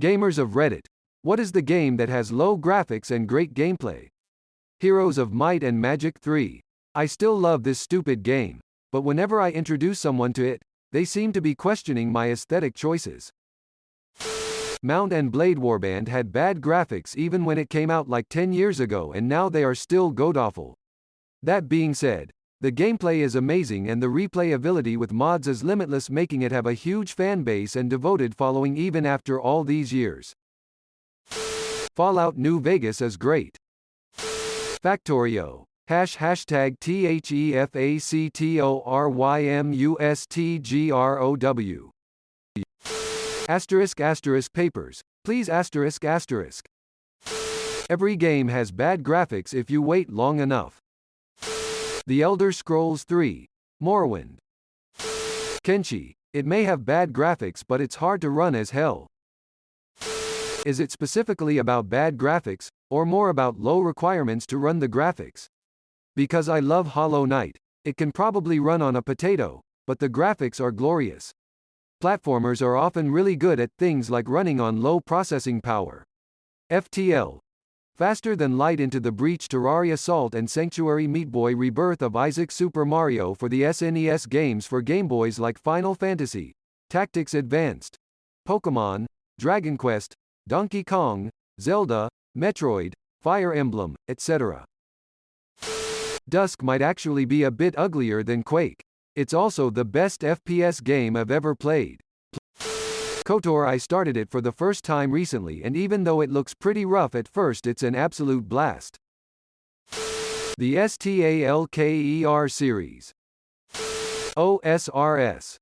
Gamers of Reddit, what is the game that has low graphics and great gameplay? Heroes of Might and Magic 3. I still love this stupid game, but whenever I introduce someone to it, they seem to be questioning my aesthetic choices. Mount and Blade Warband had bad graphics even when it came out like 10 years ago, and now they are still godawful. That being said, the gameplay is amazing and the replayability with mods is limitless, making it have a huge fan base and devoted following even after all these years. Fallout New Vegas is great. Factorio. Hashtag THEFACTORYMUSTGROW. Papers. Please ***. Every game has bad graphics if you wait long enough. The Elder Scrolls 3. Morrowind. Kenshi. It may have bad graphics but it's hard to run as hell. Is it specifically about bad graphics, or more about low requirements to run the graphics? Because I love Hollow Knight, it can probably run on a potato, but the graphics are glorious. Platformers are often really good at things like running on low processing power. FTL. Faster Than Light, Into the Breach, Terraria Assault and Sanctuary, Meat Boy Rebirth of Isaac, Super Mario for the SNES, games for Game Boys like Final Fantasy, Tactics Advanced, Pokémon, Dragon Quest, Donkey Kong, Zelda, Metroid, Fire Emblem, etc. Dusk might actually be a bit uglier than Quake. It's also the best FPS game I've ever played. KOTOR. I started it for the first time recently, and even though it looks pretty rough at first, it's an absolute blast. The STALKER series. OSRS.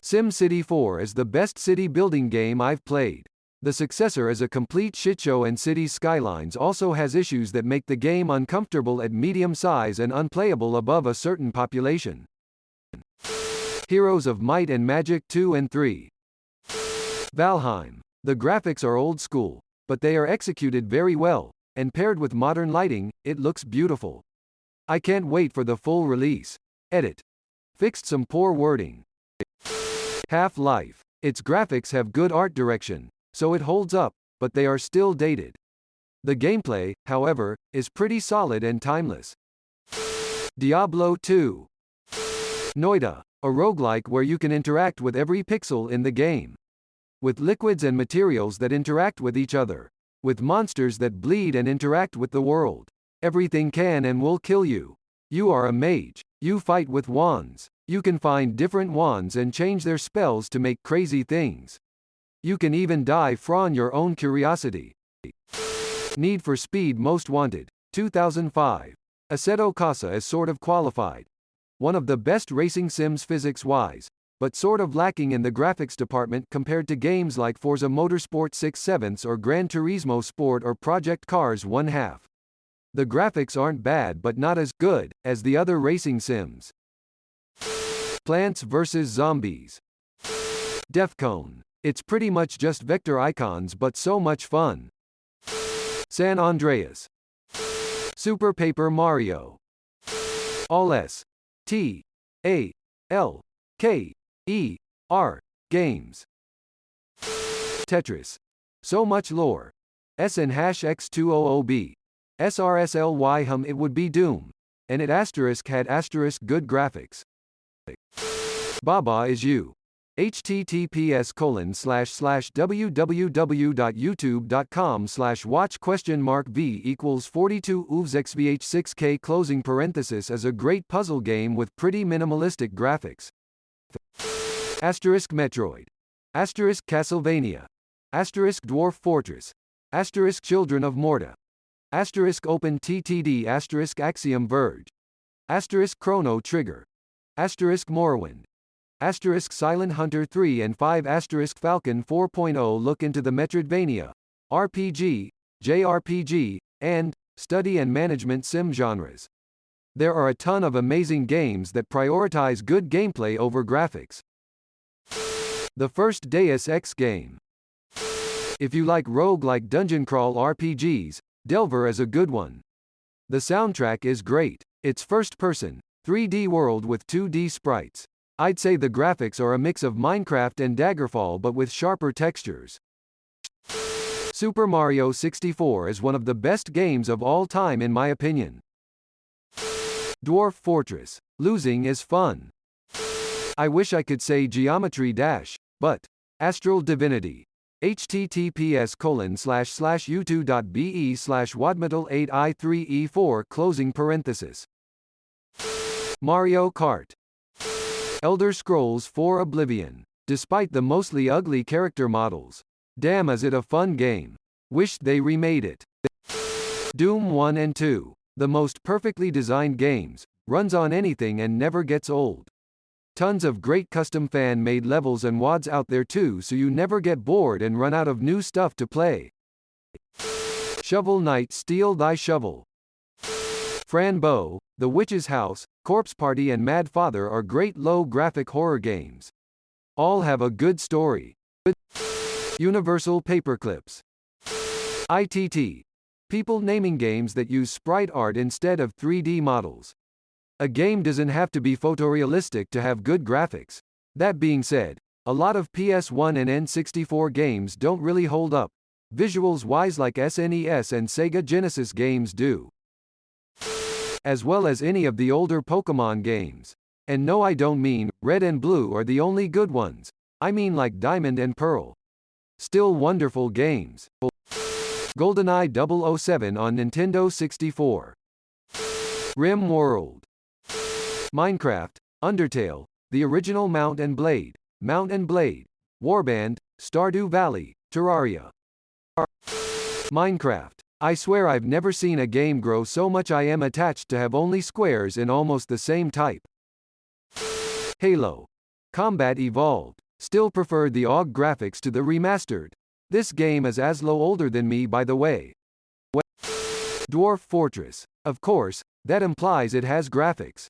SimCity 4 is the best city building game I've played. The successor is a complete shitshow, and Cities Skylines also has issues that make the game uncomfortable at medium size and unplayable above a certain population. Heroes of Might and Magic 2 and 3. Valheim. The graphics are old school, but they are executed very well, and paired with modern lighting, it looks beautiful. I can't wait for the full release. Edit. Fixed some poor wording. Half-Life. Its graphics have good art direction, so it holds up, but they are still dated. The gameplay, however, is pretty solid and timeless. Diablo 2. Noita. A roguelike where you can interact with every pixel in the game. With liquids and materials that interact with each other. With monsters that bleed and interact with the world. Everything can and will kill you. You are a mage. You fight with wands. You can find different wands and change their spells to make crazy things. You can even die from your own curiosity. Need for Speed Most Wanted, 2005. Assetto Corsa is sort of qualified. One of the best racing sims physics-wise, but sort of lacking in the graphics department compared to games like Forza Motorsport 6/7 or Gran Turismo Sport or Project Cars 1/2. The graphics aren't bad but not as good as the other racing sims. Plants vs. Zombies. Defcon. It's pretty much just vector icons but so much fun. San Andreas. Super Paper Mario. All STALKER games. Tetris. So much lore. SN-X200B. SRSLY it would be Doom. And it had good graphics. Baba Is You. https://www.youtube.com/watch?v=42 uvxvh6k is a great puzzle game with pretty minimalistic graphics. Metroid. Castlevania. Dwarf Fortress. Children of Morta. Open TTD. Axiom Verge. Chrono Trigger. Morrowind. Silent Hunter 3 and 5 Falcon 4.0 look into the Metroidvania, RPG, JRPG, and study and management sim genres. There are a ton of amazing games that prioritize good gameplay over graphics. The first Deus Ex game. If you like roguelike dungeon crawl RPGs, Delver is a good one. The soundtrack is great. It's first-person, 3D world with 2D sprites. I'd say the graphics are a mix of Minecraft and Daggerfall but with sharper textures. Super Mario 64 is one of the best games of all time in my opinion. Dwarf Fortress. Losing is fun. I wish I could say Geometry Dash, but Astral Divinity. https://youtube.be/wadmetal8i3e4 closing parenthesis. Mario Kart. Elder Scrolls 4 Oblivion. Despite the mostly ugly character models. Damn, is it a fun game. Wished they remade it. Doom 1 and 2. The most perfectly designed games, runs on anything and never gets old. Tons of great custom fan-made levels and WADs out there too, so you never get bored and run out of new stuff to play. Shovel Knight Steal Thy Shovel. Fran Bow, The Witch's House, Corpse Party and Mad Father are great low-graphic horror games. All have a good story. Universal Paperclips. ITT. People naming games that use sprite art instead of 3D models. A game doesn't have to be photorealistic to have good graphics. That being said, a lot of PS1 and N64 games don't really hold up, visuals-wise, like SNES and Sega Genesis games do. As well as any of the older Pokémon games. And no, I don't mean Red and Blue are the only good ones. I mean like Diamond and Pearl. Still wonderful games. GoldenEye 007 on Nintendo 64. Rim World. Minecraft, Undertale, the original Mount and Blade, Warband, Stardew Valley, Terraria. Minecraft. I swear I've never seen a game grow so much. I am attached to have only squares in almost the same type. Halo. Combat Evolved. Still prefer the OG graphics to the remastered. This game is Aslo older than me, by the way. Dwarf Fortress. Of course, that implies it has graphics.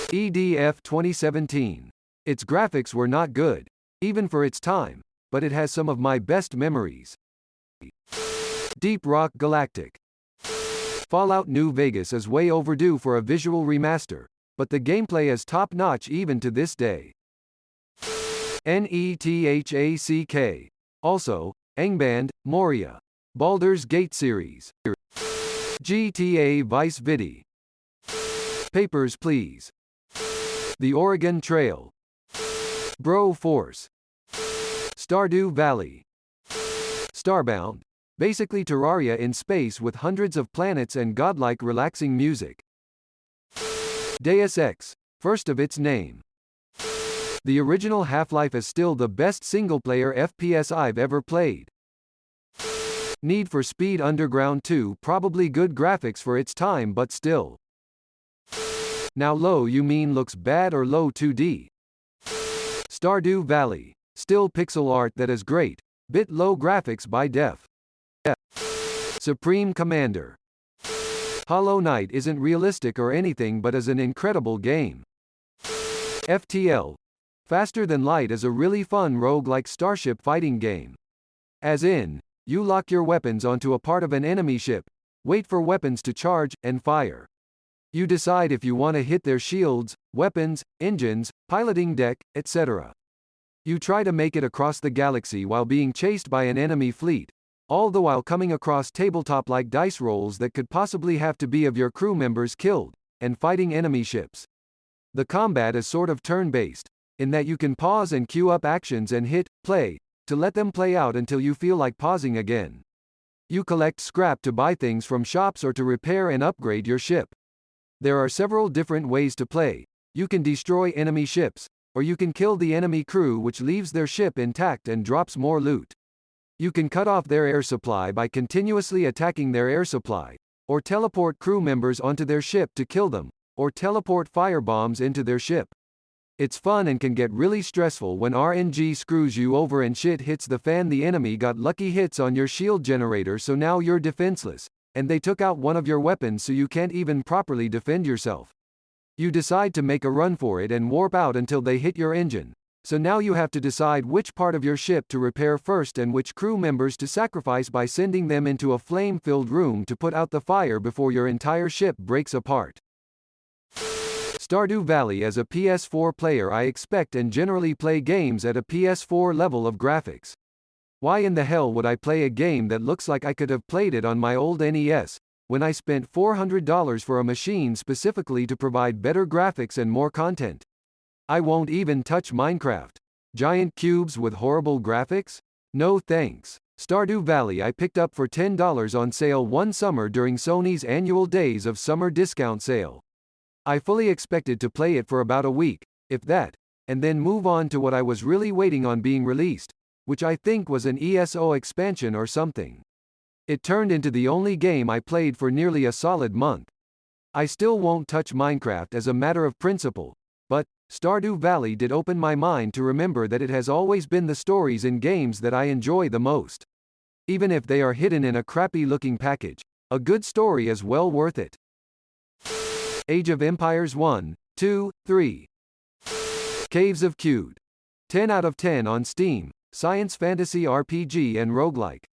EDF 2017. Its graphics were not good, even for its time, but it has some of my best memories. Deep Rock Galactic. Fallout New Vegas is way overdue for a visual remaster, but the gameplay is top-notch even to this day. NETHACK. Also, Angband, Moria. Baldur's Gate series. GTA Vice City. Papers, Please. The Oregon Trail. Bro Force. Stardew Valley. Starbound. Basically Terraria in space with hundreds of planets and godlike relaxing music. Deus Ex. First of its name. The original Half-Life is still the best single-player FPS I've ever played. Need for Speed Underground 2, probably good graphics for its time, but still. Now low, you mean looks bad or low 2D? Stardew Valley. Still pixel art that is great, bit low graphics by def. Supreme Commander. Hollow Knight isn't realistic or anything but is an incredible game. FTL. Faster Than Light is a really fun roguelike starship fighting game. As in, you lock your weapons onto a part of an enemy ship, wait for weapons to charge, and fire. You decide if you want to hit their shields, weapons, engines, piloting deck, etc. You try to make it across the galaxy while being chased by an enemy fleet, all the while coming across tabletop-like dice rolls that could possibly have to be of your crew members killed, and fighting enemy ships. The combat is sort of turn-based, in that you can pause and queue up actions and hit play to let them play out until you feel like pausing again. You collect scrap to buy things from shops or to repair and upgrade your ship. There are several different ways to play. You can destroy enemy ships, or you can kill the enemy crew, which leaves their ship intact and drops more loot. You can cut off their air supply by continuously attacking their air supply, or teleport crew members onto their ship to kill them, or teleport firebombs into their ship. It's fun and can get really stressful when RNG screws you over and shit hits the fan. The enemy got lucky hits on your shield generator, so now you're defenseless, and they took out one of your weapons, so you can't even properly defend yourself. You decide to make a run for it and warp out until they hit your engine. So now you have to decide which part of your ship to repair first and which crew members to sacrifice by sending them into a flame-filled room to put out the fire before your entire ship breaks apart. Stardew Valley. As a PS4 player, I expect and generally play games at a PS4 level of graphics. Why in the hell would I play a game that looks like I could have played it on my old NES, when I spent $400 for a machine specifically to provide better graphics and more content? I won't even touch Minecraft. Giant cubes with horrible graphics? No thanks. Stardew Valley I picked up for $10 on sale one summer during Sony's annual Days of Summer discount sale. I fully expected to play it for about a week, if that, and then move on to what I was really waiting on being released, which I think was an ESO expansion or something. It turned into the only game I played for nearly a solid month. I still won't touch Minecraft as a matter of principle, but Stardew Valley did open my mind to remember that it has always been the stories in games that I enjoy the most. Even if they are hidden in a crappy-looking package, a good story is well worth it. Age of Empires 1, 2, 3. Caves of Qud. 10 out of 10 on Steam, science fantasy RPG and roguelike.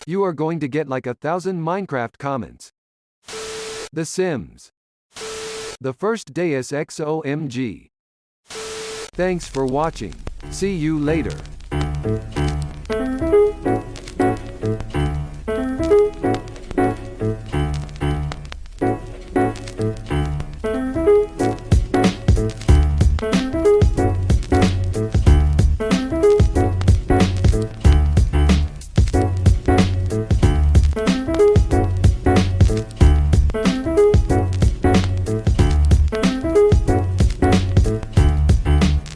You are going to get like 1,000 Minecraft comments. The Sims. The first Deus Ex OMG. Thanks for watching. See you later.